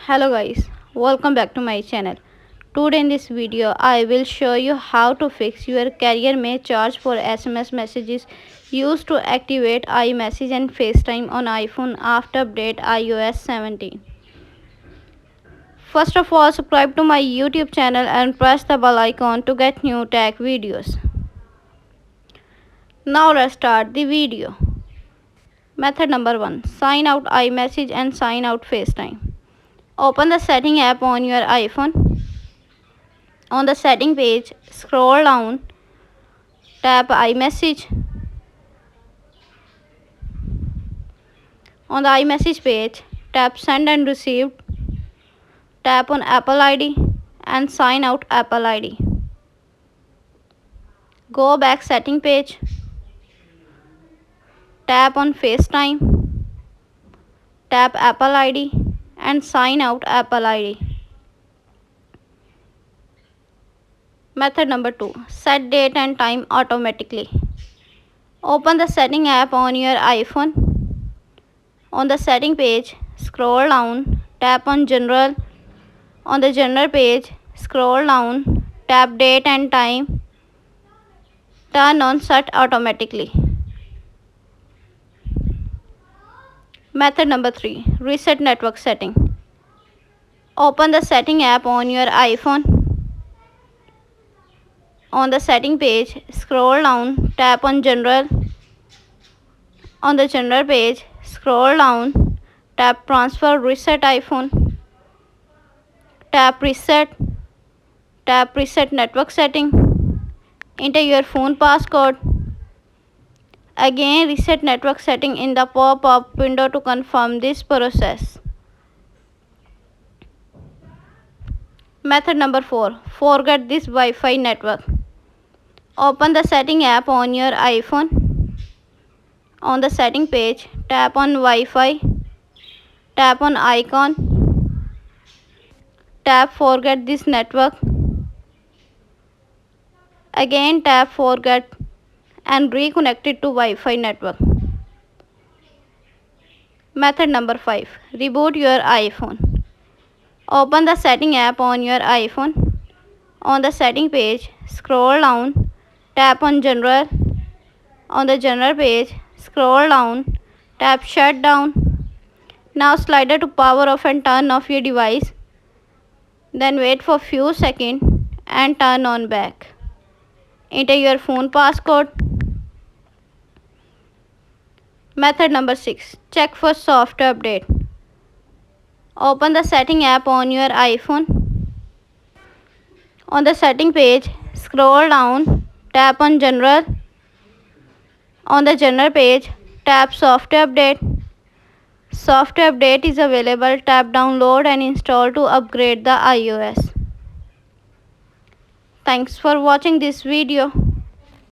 Hello guys, welcome back to my channel. Today in this video I will show you how to fix your carrier may charge for SMS messages used to activate iMessage and FaceTime on iPhone after update iOS 17. First of all, subscribe to my YouTube channel and press the bell icon to get new tech videos. Now let's start the video. Method number 1. Sign out iMessage and sign out FaceTime. Open the setting app on your iPhone. On the setting page, scroll down, tap iMessage. On the iMessage page, tap Send and Received. Tap on Apple ID and sign out Apple ID. Go back setting page. Tap on FaceTime. Tap Apple ID and sign out Apple ID. Method number 2. Set date and time automatically. Open the setting app on your iPhone. On the setting page, scroll down, tap on General. On the General page, scroll down, tap Date and Time. Turn on Set automatically. Method number 3. Reset network setting. Open the setting app on your iPhone. On the setting page, scroll down, tap on General. On the General page, scroll down, tap Transfer Reset iPhone. Tap Reset network setting. Enter your phone passcode. Again, reset network setting in the pop-up window to confirm this process. Method number 4. Forget this Wi-Fi network. Open the setting app on your iPhone. On the setting page, tap on Wi-Fi. Tap on icon. Tap Forget this network. Again, tap Forget and reconnect it to Wi-Fi network. Method number 5. Reboot your iPhone. Open the setting app on your iPhone. On the setting page, scroll down, tap on General. On the General page, scroll down, tap Shutdown. Now slide to power off and turn off your device. Then wait for few seconds and turn on back. Enter your phone passcode. Method number 6. Check for software update. Open the setting app on your iPhone. On the setting page, scroll down, tap on General. On the General page, tap Software Update. Software update is available. Tap Download and install to upgrade the iOS. Thanks for watching this video.